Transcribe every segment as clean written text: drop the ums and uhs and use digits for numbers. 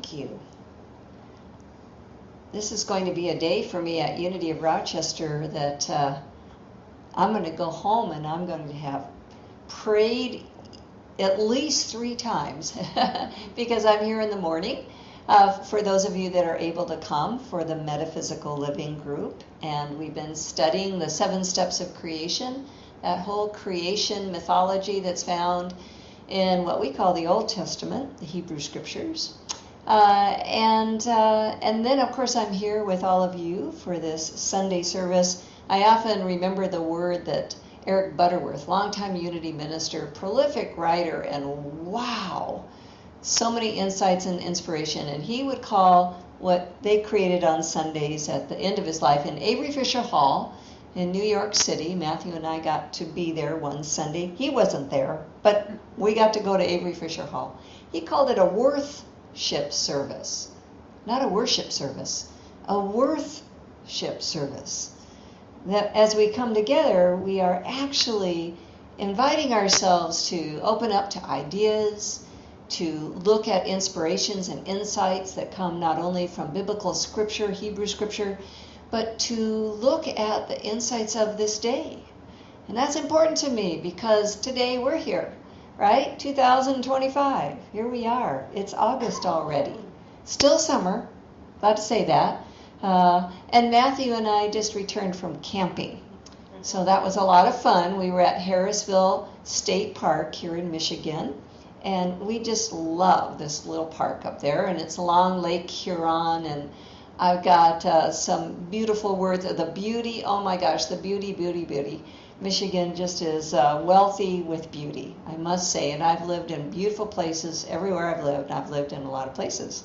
thank you. This is going to be a day for me at Unity of Rochester that I'm going to go home and I'm going to have prayed at least 3 times because I'm here in the morning. For those of you that are able to come for the Metaphysical Living group, and we've been studying the 7 steps of creation, that whole creation mythology that's found in what we call the Old Testament, the Hebrew Scriptures. And then, of course, I'm here with all of you for this Sunday service. I often remember the word that Eric Butterworth, longtime Unity minister, prolific writer, and wow, so many insights and inspiration. And he would call what they created on Sundays at the end of his life in Avery Fisher Hall in New York City. Matthew and I got to be there one Sunday. He wasn't there, but we got to go to Avery Fisher Hall. He called it a worship service. Not a worship service, a worship service. That as we come together, we are actually inviting ourselves to open up to ideas, to look at inspirations and insights that come not only from biblical scripture, Hebrew scripture, but to look at the insights of this day. And that's important to me because today we're here, right? 2025, here we are. It's August already. Still summer, glad to say that. And Matthew and I just returned from camping. So that was a lot of fun. We were at Harrisville State Park here in Michigan. And we just love this little park up there. And it's along Lake Huron. And I've got some beautiful words of the beauty. Oh my gosh, the beauty, beauty, beauty. Michigan just is wealthy with beauty, I must say. And I've lived in beautiful places everywhere I've lived. I've lived in a lot of places.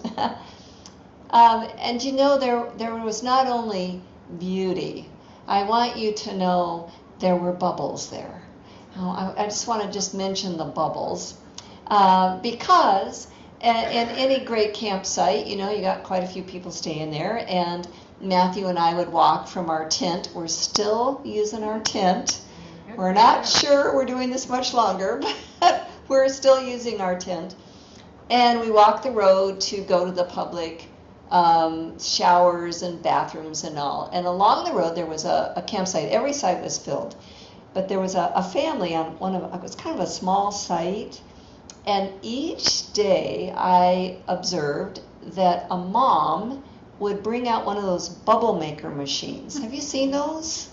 And you know, there was not only beauty. I want you to know there were bubbles there. I just want to just mention the bubbles because in any great campsite, you know, you got quite a few people staying there, and Matthew and I would walk from our tent. We're still using our tent. We're not sure we're doing this much longer, but we're still using our tent. And we walk the road to go to the public showers and bathrooms and all. And along the road there was a campsite. Every site was filled. But there was a family on one of, it was kind of a small site. And each day I observed that a mom would bring out one of those bubble maker machines. Have you seen those?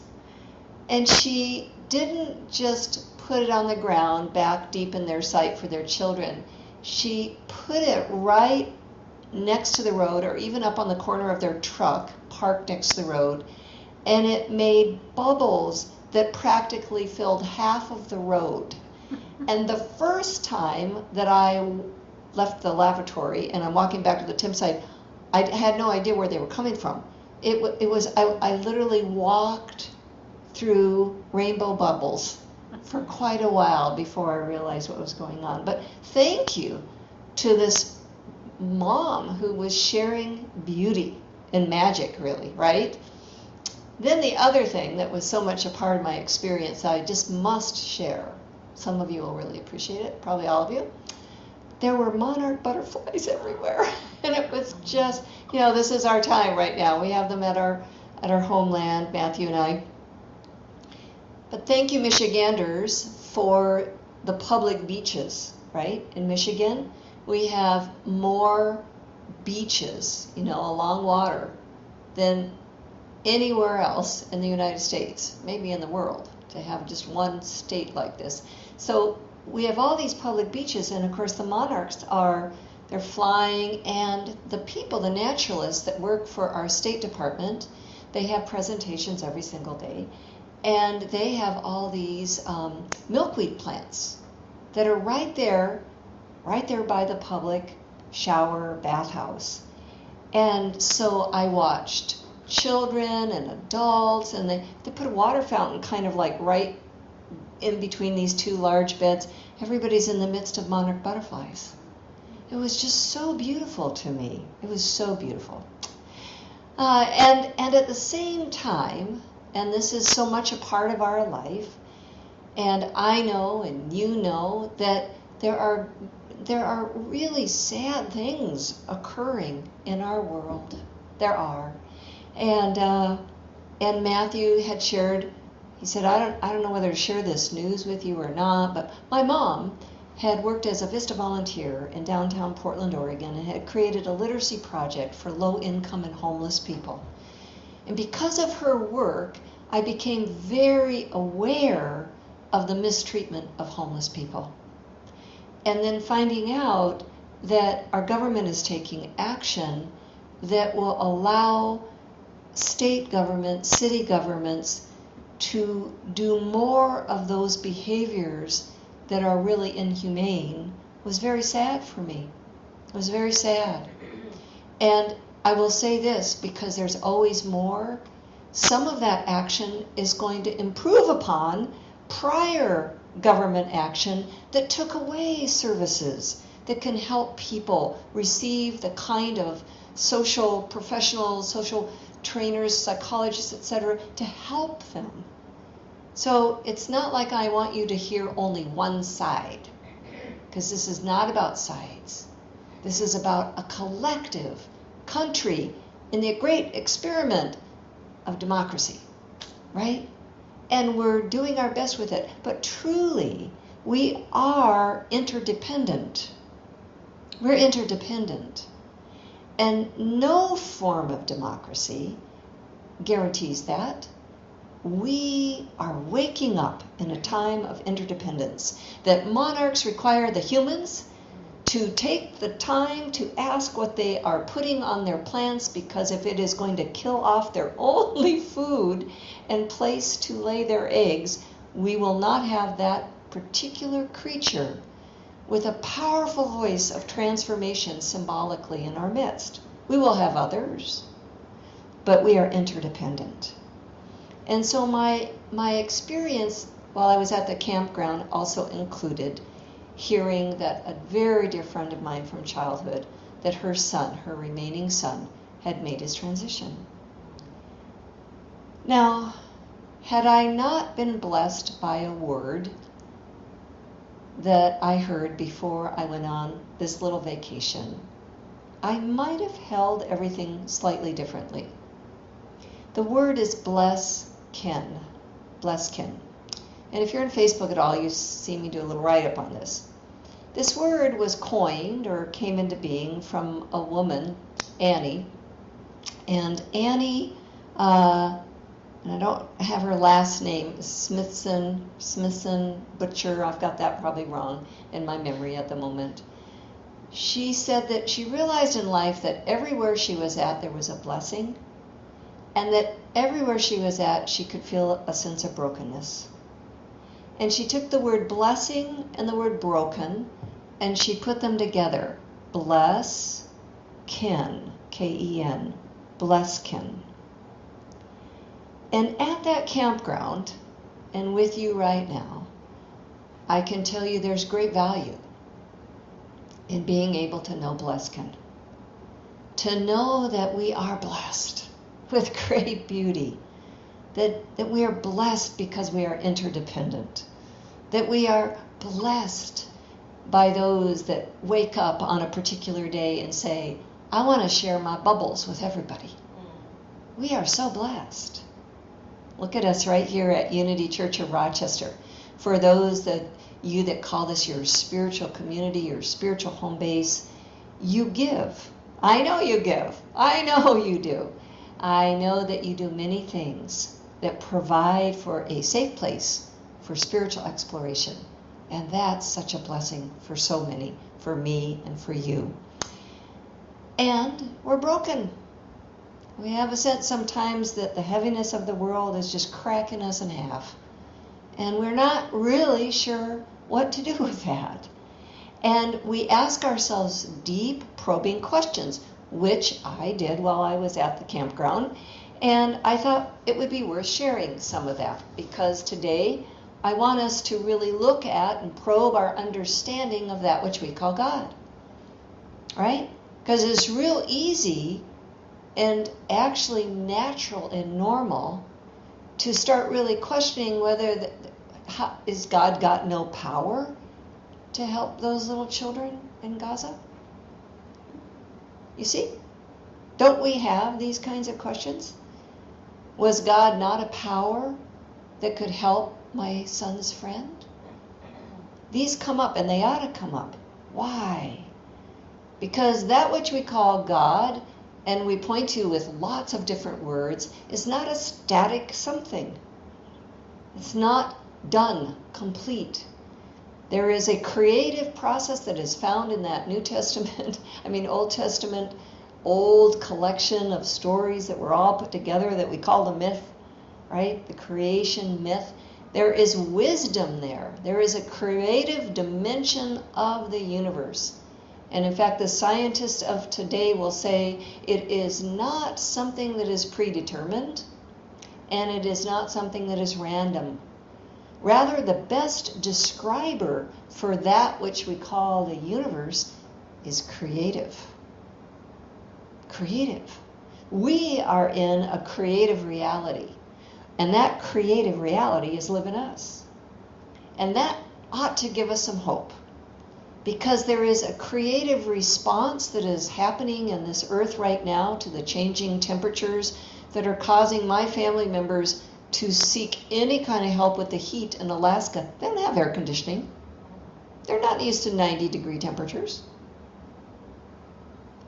And she didn't just put it on the ground back deep in their site for their children. She put it right next to the road, or even up on the corner of their truck parked next to the road, and it made bubbles that practically filled half of the road. And the first time that I left the lavatory and I'm walking back to the Tim site, I had no idea where they were coming from. I literally walked through rainbow bubbles for quite a while before I realized what was going on. But thank you to this mom who was sharing beauty and magic, really, right? Then the other thing that was so much a part of my experience I just must share, some of you will really appreciate it, probably all of you, there were monarch butterflies everywhere. And it was just, you know, this is our time right now. We have them at our homeland, Matthew and I. But thank you, Michiganders, for the public beaches, right? In Michigan, we have more beaches, you know, along water than anywhere else in the United States, maybe in the world, to have just one state like this. So we have all these public beaches, and of course the monarchs they're flying, and the people, the naturalists that work for our State Department, they have presentations every single day, and they have all these milkweed plants that are right there by the public shower bathhouse. And so I watched children and adults, and they put a water fountain kind of like right in between these two large beds. Everybody's in the midst of monarch butterflies. It was just so beautiful to me. It was so beautiful. And at the same time, and this is so much a part of our life, and I know and you know that there are really sad things occurring in our world. There are. And Matthew had shared, he said, I don't know whether to share this news with you or not, but my mom had worked as a Vista volunteer in downtown Portland, Oregon, and had created a literacy project for low-income and homeless people. And because of her work, I became very aware of the mistreatment of homeless people. And then finding out that our government is taking action that will allow state governments, city governments, to do more of those behaviors that are really inhumane was very sad for me. It was very sad. And I will say this, because there's always more, some of that action is going to improve upon prior government action that took away services that can help people receive the kind of social professionals, social trainers, psychologists, etc., to help them. So it's not like I want you to hear only one side, because this is not about sides. This is about a collective country in the great experiment of democracy, right? And we're doing our best with it. But truly, we are interdependent. We're interdependent. And no form of democracy guarantees that. We are waking up in a time of interdependence, that monarchs require the humans to take the time to ask what they are putting on their plants, because if it is going to kill off their only food and place to lay their eggs, we will not have that particular creature with a powerful voice of transformation symbolically in our midst. We will have others, but we are interdependent. And so my experience while I was at the campground also included hearing that a very dear friend of mine from childhood, that her son, her remaining son, had made his transition. Now, had I not been blessed by a word that I heard before I went on this little vacation, I might have held everything slightly differently. The word is bless kin. Bless kin. And if you're on Facebook at all, you see me do a little write-up on this. This word was coined or came into being from a woman, Annie. And Annie, and I don't have her last name, Smithson, Butcher, I've got that probably wrong in my memory at the moment. She said that she realized in life that everywhere she was at, there was a blessing, and that everywhere she was at, she could feel a sense of brokenness. And she took the word blessing and the word broken, and she put them together. Bless kin, K-E-N, bless kin. And at that campground, and with you right now, I can tell you there's great value in being able to know bless kin. To know that we are blessed with great beauty, that we are blessed because we are interdependent, that we are blessed by those that wake up on a particular day and say, I want to share my bubbles with everybody. We are so blessed. Look at us right here at Unity Church of Rochester. For those that call this your spiritual community, your spiritual home base, you give. I know you give. I know you do. I know that you do many things that provide for a safe place for spiritual exploration. And that's such a blessing for so many, for me and for you. And we're broken. We have a sense sometimes that the heaviness of the world is just cracking us in half. And we're not really sure what to do with that. And we ask ourselves deep, probing questions, which I did while I was at the campground. And I thought it would be worth sharing some of that, because today I want us to really look at and probe our understanding of that which we call God. Right? Because it's real easy and actually natural and normal to start really questioning whether is God got no power? to help those little children in Gaza? You see? Don't we have these kinds of questions? Was God not a power that could help my son's friend? These come up, and they ought to come up. Why? Because that which we call God, and we point to with lots of different words, is not a static something. It's not done, complete. There is a creative process that is found in that Old Testament, old collection of stories that were all put together that we call the myth, right? The creation myth. There is wisdom there. There is a creative dimension of the universe. And in fact, the scientists of today will say it is not something that is predetermined, and it is not something that is random. Rather, the best describer for that which we call the universe is creative. Creative. We are in a creative reality, and that creative reality is living us. And that ought to give us some hope, because there is a creative response that is happening in this earth right now to the changing temperatures that are causing my family members to seek any kind of help with the heat in Alaska. They don't have air conditioning. They're not used to 90-degree temperatures.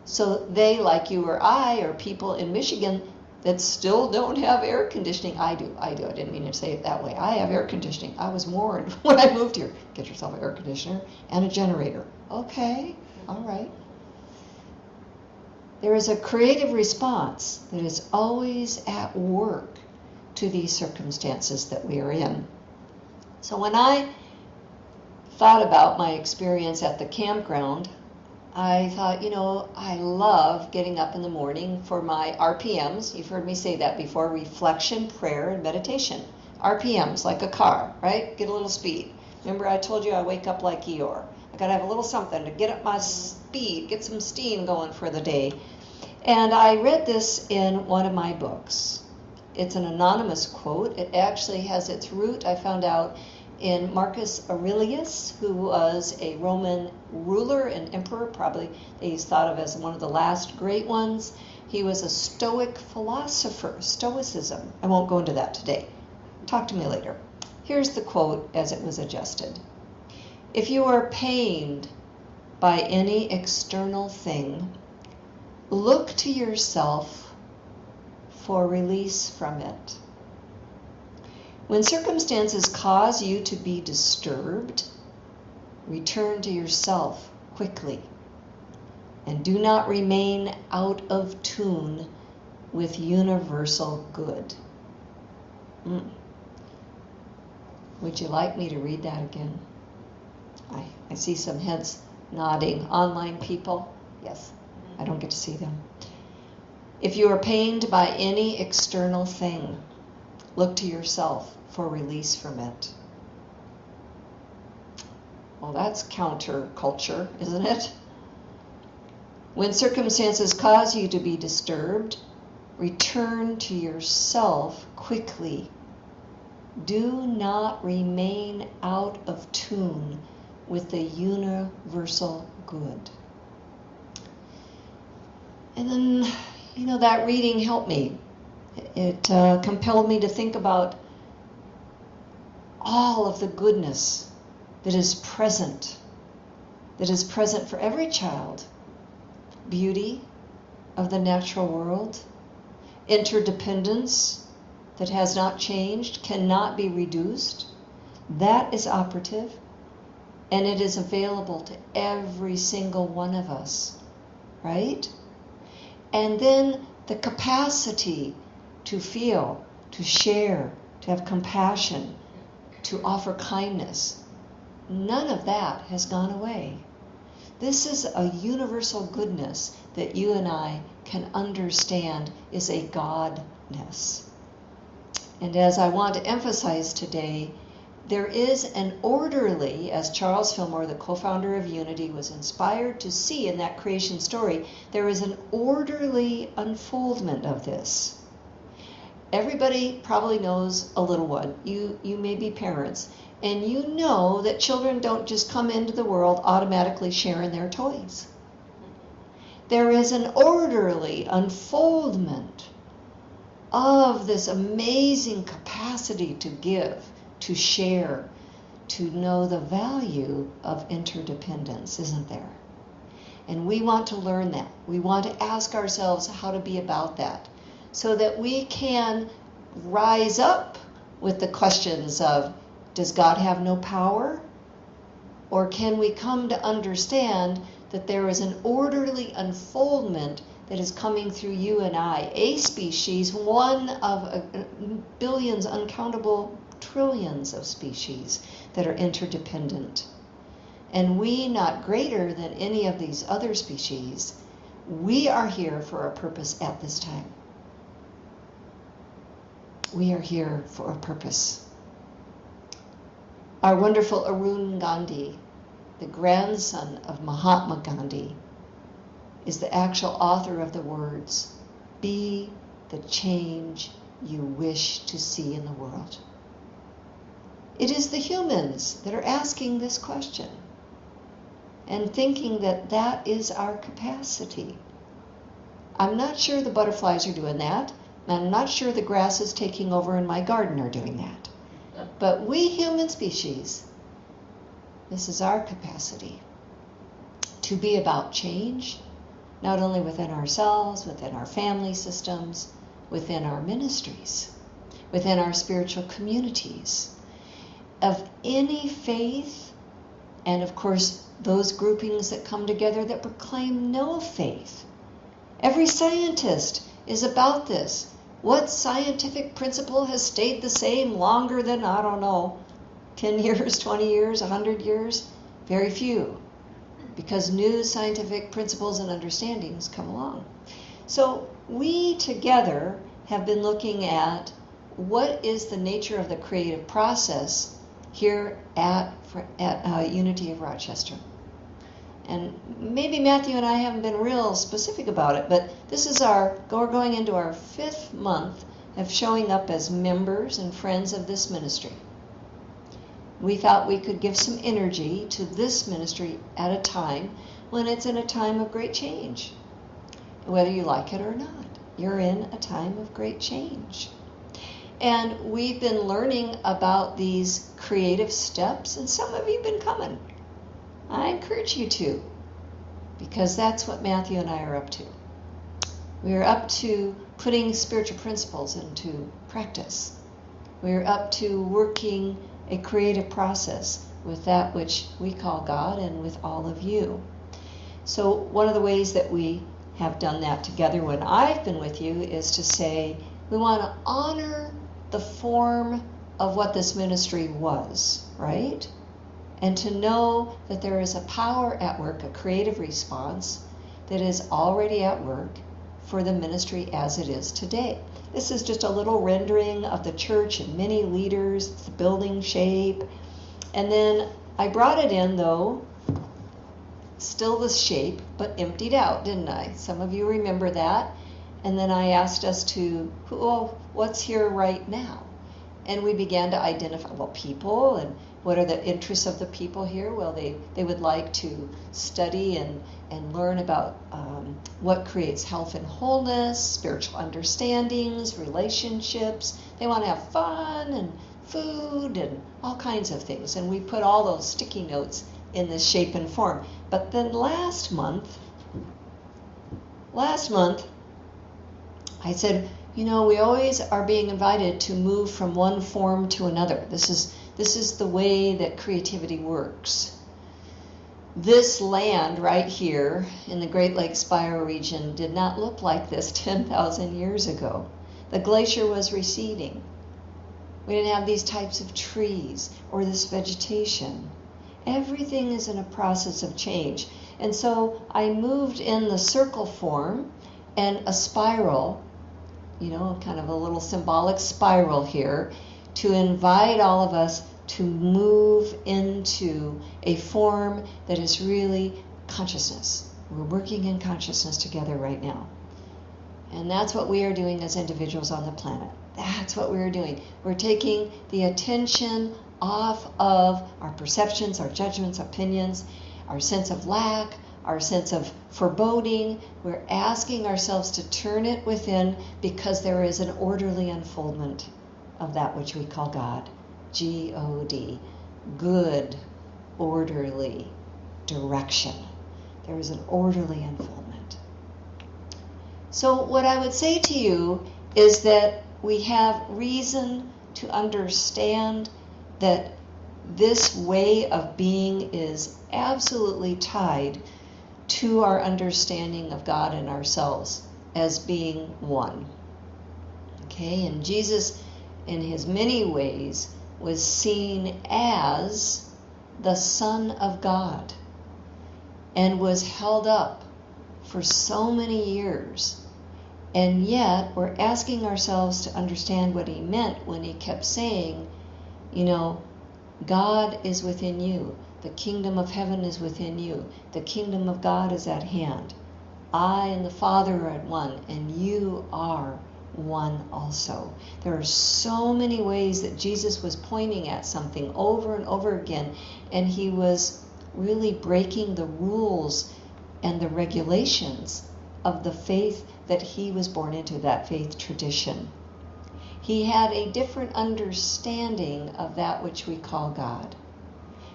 So they, like you or I, or people in Michigan that still don't have air conditioning. I do. I didn't mean to say it that way. I have air conditioning. I was warned when I moved here. Get yourself an air conditioner and a generator. Okay, all right. There is a creative response that is always at work to these circumstances that we are in. So when I thought about my experience at the campground, I thought, I love getting up in the morning for my RPMs. You've heard me say that before: reflection, prayer, and meditation. RPMs, like a car, right? Get a little speed. Remember I told you I wake up like Eeyore. I got to have a little something to get up my speed, get some steam going for the day. And I read this in one of my books. It's an anonymous quote. It actually has its root, I found out, in Marcus Aurelius, who was a Roman ruler and emperor. Probably he's thought of as one of the last great ones. He was a Stoic philosopher, Stoicism. I won't go into that today. Talk to me later. Here's the quote as it was adjusted. If you are pained by any external thing, look to yourself for release from it. When circumstances cause you to be disturbed, return to yourself quickly, and do not remain out of tune with universal good. Would you like me to read that again? I see some heads nodding. Online people? Yes, I don't get to see them. If you are pained by any external thing, look to yourself for release from it. Well, that's counterculture, isn't it? When circumstances cause you to be disturbed, return to yourself quickly. Do not remain out of tune with the universal good. And then, that reading helped me. It compelled me to think about all of the goodness that is present for every child. Beauty of the natural world, interdependence that has not changed, cannot be reduced. That is operative, and it is available to every single one of us, right? And then the capacity to feel, to share, to have compassion, to offer kindness. None of that has gone away. This is a universal goodness that you and I can understand is a godness. And as I want to emphasize today, there is an orderly, as Charles Fillmore, the co-founder of Unity, was inspired to see in that creation story, there is an orderly unfoldment of this. Everybody probably knows a little one. You may be parents, And you know that children don't just come into the world automatically sharing their toys. There is an orderly unfoldment of this amazing capacity to give, to share, to know the value of interdependence, isn't there? And we want to learn that. We want to ask ourselves how to be about that, so that we can rise up with the questions of, does God have no power? Or can we come to understand that there is an orderly unfoldment that is coming through you and I, a species, one of billions, uncountable trillions of species that are interdependent. And we, not greater than any of these other species, we are here for a purpose at this time. We are here for a purpose. Our wonderful Arun Gandhi, the grandson of Mahatma Gandhi, is the actual author of the words, "Be the change you wish to see in the world." It is the humans that are asking this question and thinking that that is our capacity. I'm not sure the butterflies are doing that. I'm not sure the grasses taking over in my garden are doing that. But we human species, this is our capacity to be about change, not only within ourselves, within our family systems, within our ministries, within our spiritual communities, of any faith, and of course those groupings that come together that proclaim no faith. Every scientist is about this. What scientific principle has stayed the same longer than, 10 years, 20 years, 100 years? Very few, because new scientific principles and understandings come along. So we together have been looking at what is the nature of the creative process here at Unity of Rochester. And maybe Matthew and I haven't been real specific about it, but this is we're going into our 5th month of showing up as members and friends of this ministry. We thought we could give some energy to this ministry at a time when it's in a time of great change. Whether you like it or not, you're in a time of great change. And we've been learning about these creative steps, and some of you have been coming. I encourage you to, because that's what Matthew and I are up to. We are up to putting spiritual principles into practice. We are up to working a creative process with that which we call God and with all of you. So one of the ways that we have done that together when I've been with you is to say we want to honor the form of what this ministry was, right? And to know that there is a power at work, a creative response that is already at work for the ministry as it is today. This is just a little rendering of the church and many leaders, the building shape. And then I brought it in, though, still the shape, but emptied out, didn't I? Some of you remember that. And then I asked us to, what's here right now? And we began to identify, people, and what are the interests of the people here? Well, they would like to study and learn about what creates health and wholeness, spiritual understandings, relationships. They want to have fun and food and all kinds of things. And we put all those sticky notes in this shape and form. But then last month, I said, we always are being invited to move from one form to another. This is the way that creativity works. This land right here in the Great Lakes bioregion did not look like this 10,000 years ago. The glacier was receding. We didn't have these types of trees or this vegetation. Everything is in a process of change. And so I moved in the circle form and a spiral, kind of a little symbolic spiral here, to invite all of us to move into a form that is really consciousness. We're working in consciousness together right now. And that's what we are doing as individuals on the planet. That's what we're doing. We're taking the attention off of our perceptions, our judgments, opinions, our sense of lack, our sense of foreboding. We're asking ourselves to turn it within, because there is an orderly unfoldment of that which we call God. G.O.D. Good, orderly direction. There is an orderly unfoldment. So what I would say to you is that we have reason to understand that this way of being is absolutely tied to our understanding of God and ourselves as being one. Okay, and Jesus, in his many ways, was seen as the Son of God and was held up for so many years. And yet, we're asking ourselves to understand what he meant when he kept saying, God is within you. The kingdom of heaven is within you. The kingdom of God is at hand. I and the Father are at one, and you are one also. There are so many ways that Jesus was pointing at something over and over again, and he was really breaking the rules and the regulations of the faith that he was born into, that faith tradition. He had a different understanding of that which we call God.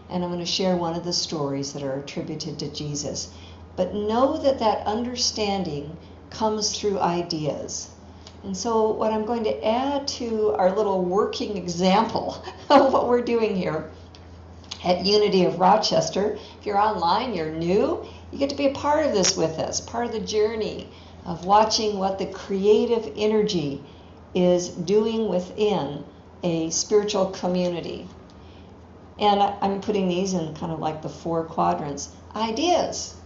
And I'm going to share one of the stories that are attributed to Jesus. But know that that understanding comes through ideas. And so what I'm going to add to our little working example of what we're doing here at Unity of Rochester, if you're online, you're new, you get to be a part of this with us, part of the journey of watching what the creative energy is doing within a spiritual community. And I'm putting these in kind of like the 4 quadrants. Ideas.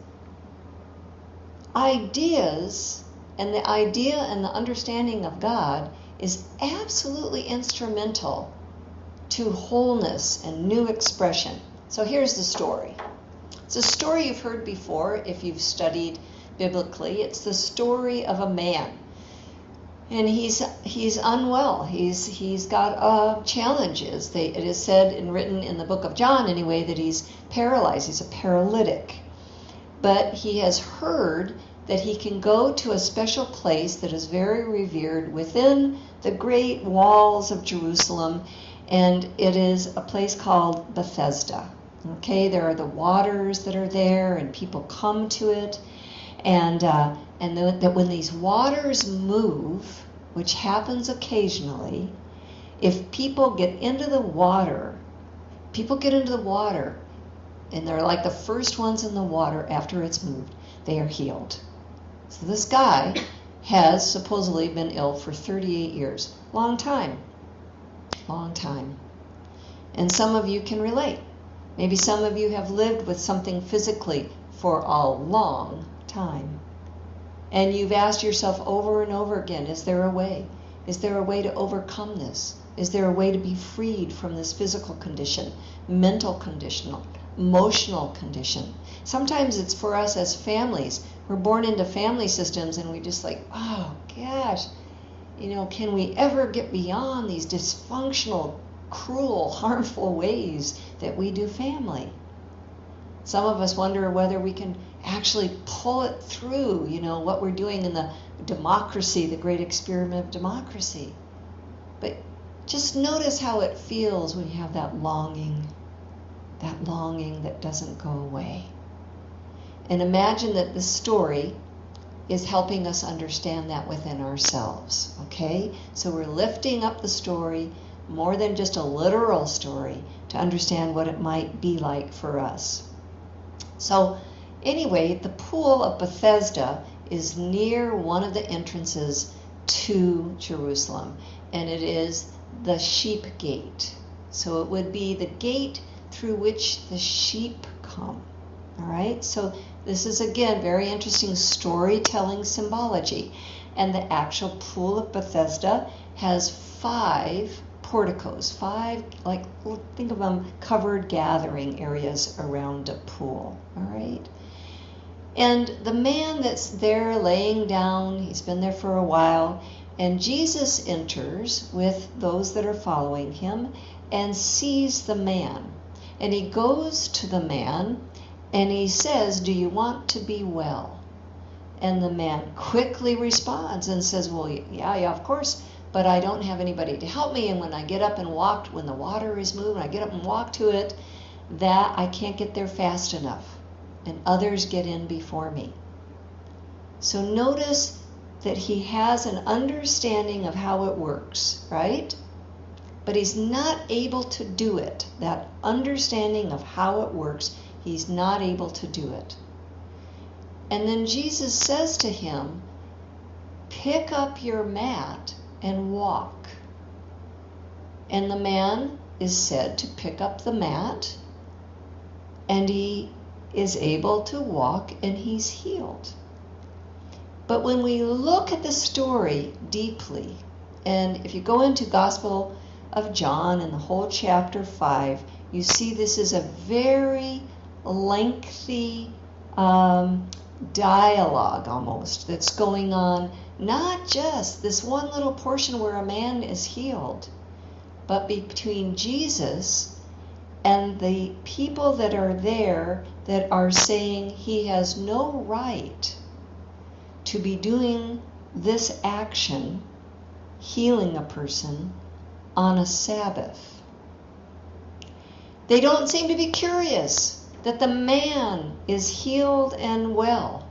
Ideas, and the idea and the understanding of God is absolutely instrumental to wholeness and new expression. So here's the story. It's a story you've heard before if you've studied biblically. It's the story of a man. And he's unwell. He's got challenges. It is said and written in the book of John anyway that he's paralyzed. He's a paralytic. But he has heard that he can go to a special place that is very revered within the great walls of Jerusalem, and it is a place called Bethesda. Okay, there are the waters that are there, and people come to it, and that when these waters move, which happens occasionally, if people get into the water, and they're like the first ones in the water after it's moved, they are healed. So this guy has supposedly been ill for 38 years. Long time. And some of you can relate. Maybe some of you have lived with something physically for a long time. And you've asked yourself over and over again, is there a way? Is there a way to overcome this? Is there a way to be freed from this physical condition, mental condition, emotional condition? Sometimes it's for us as families. We're born into family systems and we just like, oh gosh, can we ever get beyond these dysfunctional, cruel, harmful ways that we do family? Some of us wonder whether we can actually pull it through, what we're doing in the democracy, the great experiment of democracy. But just notice how it feels when you have that longing that doesn't go away. And imagine that this story is helping us understand that within ourselves, okay? So we're lifting up the story more than just a literal story to understand what it might be like for us. So anyway, the pool of Bethesda is near one of the entrances to Jerusalem, and it is the sheep gate. So it would be the gate through which the sheep come. All right, so this is again very interesting storytelling symbology. And the actual pool of Bethesda has 5 porticos, 5, like, think of them, covered gathering areas around a pool. All right. And the man that's there laying down, he's been there for a while, and Jesus enters with those that are following him, and sees the man. And he goes to the man and he says, "Do you want to be well?" And the man quickly responds and says, "Well, yeah, of course, but I don't have anybody to help me. And when I get up and walk, when the water is moving, I get up and walk to it, that I can't get there fast enough. And others get in before me." So notice that he has an understanding of how it works, right? But he's not able to do it. That understanding of how it works, he's not able to do it. And then Jesus says to him, "Pick up your mat and walk." And the man is said to pick up the mat, and he is able to walk, and he's healed. But when we look at the story deeply, and if you go into Gospel of John and the whole chapter 5, you see this is a very lengthy dialogue almost that's going on, not just this one little portion where a man is healed, but between Jesus and the people that are there that are saying he has no right to be doing this action, healing a person, on a Sabbath. They don't seem to be curious that the man is healed and well.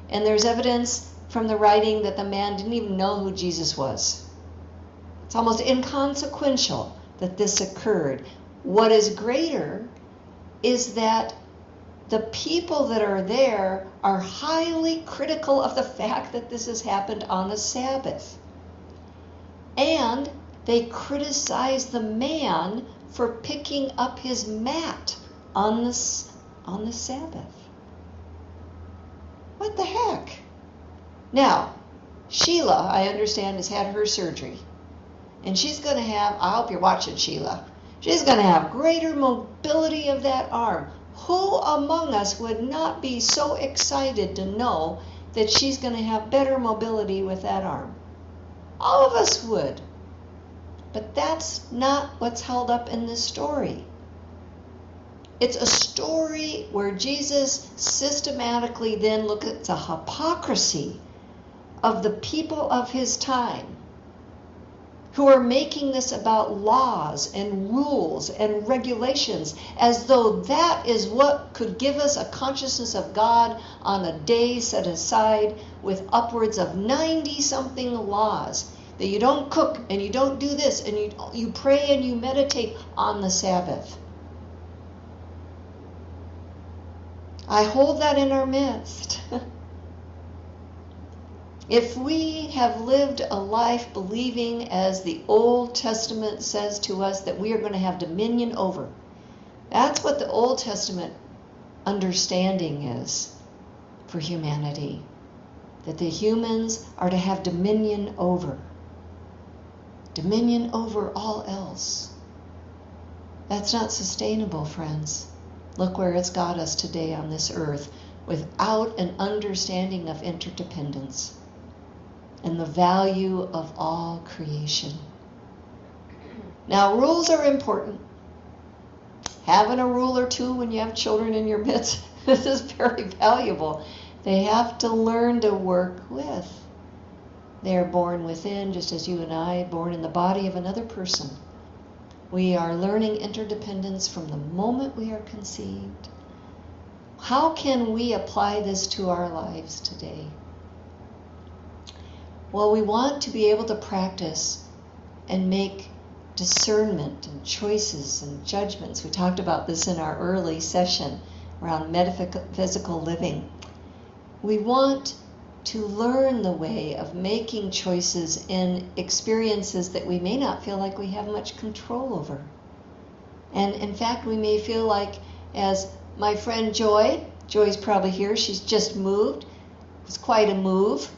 And there's evidence from the writing that the man didn't even know who Jesus was. It's almost inconsequential that this occurred. What is greater is that the people that are there are highly critical of the fact that this has happened on a Sabbath. And they criticize the man for picking up his mat on the Sabbath. What the heck? Now, Sheila, I understand, has had her surgery. And she's going to have, I hope you're watching, Sheila, she's going to have greater mobility of that arm. Who among us would not be so excited to know that she's going to have better mobility with that arm? All of us would. But that's not what's held up in this story. It's a story where Jesus systematically then looks at the hypocrisy of the people of his time who are making this about laws and rules and regulations as though that is what could give us a consciousness of God on a day set aside with upwards of 90-something laws. That you don't cook and you don't do this and you pray and you meditate on the Sabbath. I hold that in our midst. If we have lived a life believing, as the Old Testament says to us, that we are going to have dominion over, that's what the Old Testament understanding is for humanity. That the humans are to have dominion over. Dominion over all else. That's not sustainable, friends. Look where it's got us today on this earth without an understanding of interdependence and the value of all creation. Now, rules are important. Having a rule or two when you have children in your midst, this is very valuable. They have to learn to work with. They are born within, just as you and I, born in the body of another person. We are learning interdependence from the moment we are conceived. How can we apply this to our lives today? Well, we want to be able to practice and make discernment and choices and judgments. We talked about this in our early session around metaphysical living. We want to learn the way of making choices in experiences that we may not feel like we have much control over. And in fact, we may feel like, as my friend Joy's probably here, she's just moved. It was quite a move.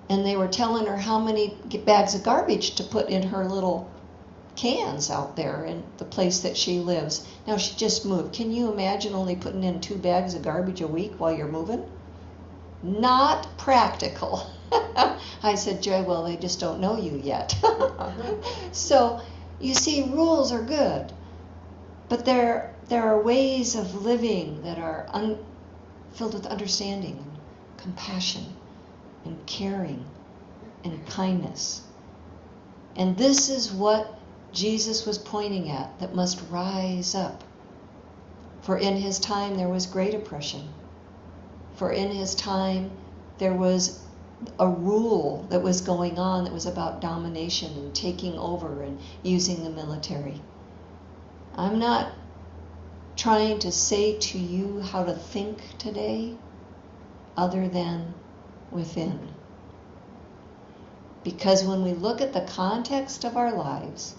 And they were telling her how many bags of garbage to put in her little cans out there in the place that she lives. Now, she just moved. Can you imagine only putting in 2 bags of garbage a week while you're moving? Not practical. I said, Joy, well, they just don't know you yet. So You see, rules are good, but there are ways of living that are filled with understanding and compassion and caring and kindness. And this is what Jesus was pointing at, that must rise up. For in his time there was great oppression. For in his time there was a rule that was going on that was about domination and taking over and using the military. I'm not trying to say to you how to think today other than within. Because when we look at the context of our lives,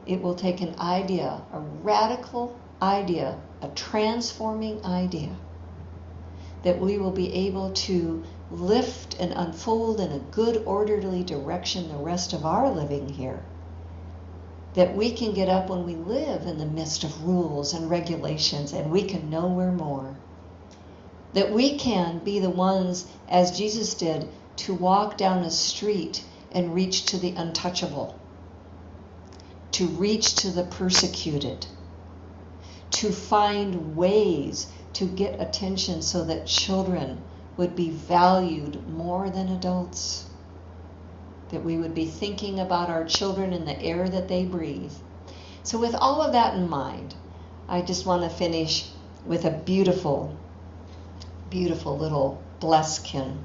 it will take an idea, a radical idea, a transforming idea, that we will be able to lift and unfold in a good, orderly direction the rest of our living here. That we can get up when we live in the midst of rules and regulations, and we can know we're more. That we can be the ones, as Jesus did, to walk down a street and reach to the untouchable, to reach to the persecuted, to find ways to get attention so that children would be valued more than adults, that we would be thinking about our children and the air that they breathe. So with all of that in mind, I just want to finish with a beautiful, beautiful little blesskin.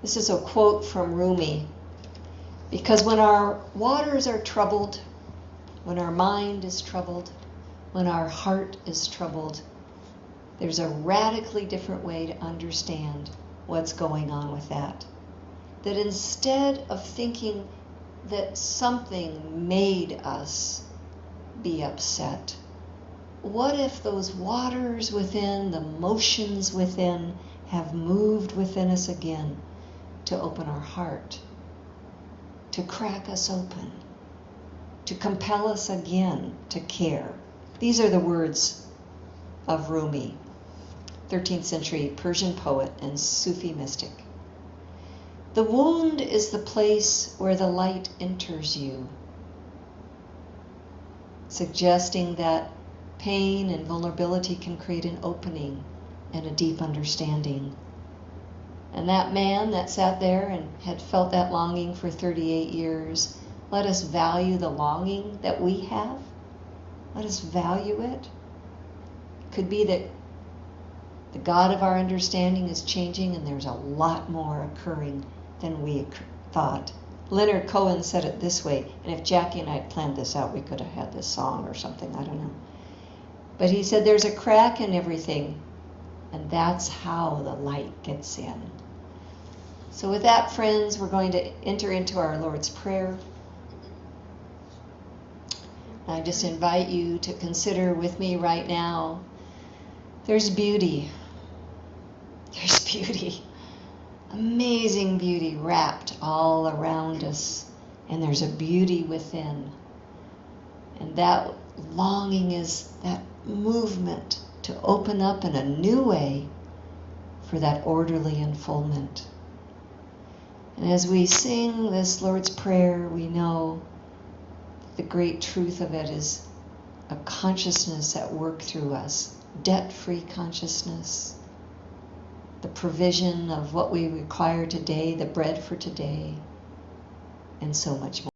This is a quote from Rumi. Because when our waters are troubled, when our mind is troubled, when our heart is troubled, there's a radically different way to understand what's going on with that. That instead of thinking that something made us be upset, what if those waters within, the motions within, have moved within us again to open our heart, to crack us open, to compel us again to care? These are the words of Rumi, 13th century Persian poet and Sufi mystic. The wound is the place where the light enters you, suggesting that pain and vulnerability can create an opening and a deep understanding. And that man that sat there and had felt that longing for 38 years, let us value the longing that we have. Let us value it. It could be that the God of our understanding is changing and there's a lot more occurring than we thought. Leonard Cohen said it this way, and if Jackie and I had planned this out, we could have had this song or something, I don't know. But he said there's a crack in everything, and that's how the light gets in. So with that, friends, we're going to enter into our Lord's Prayer. I just invite you to consider with me right now, there's beauty. There's beauty. Amazing beauty wrapped all around us. And there's a beauty within. And that longing is that movement to open up in a new way for that orderly unfoldment. And as we sing this Lord's Prayer, we know the great truth of it is a consciousness at work through us, debt-free consciousness, the provision of what we require today, the bread for today, and so much more.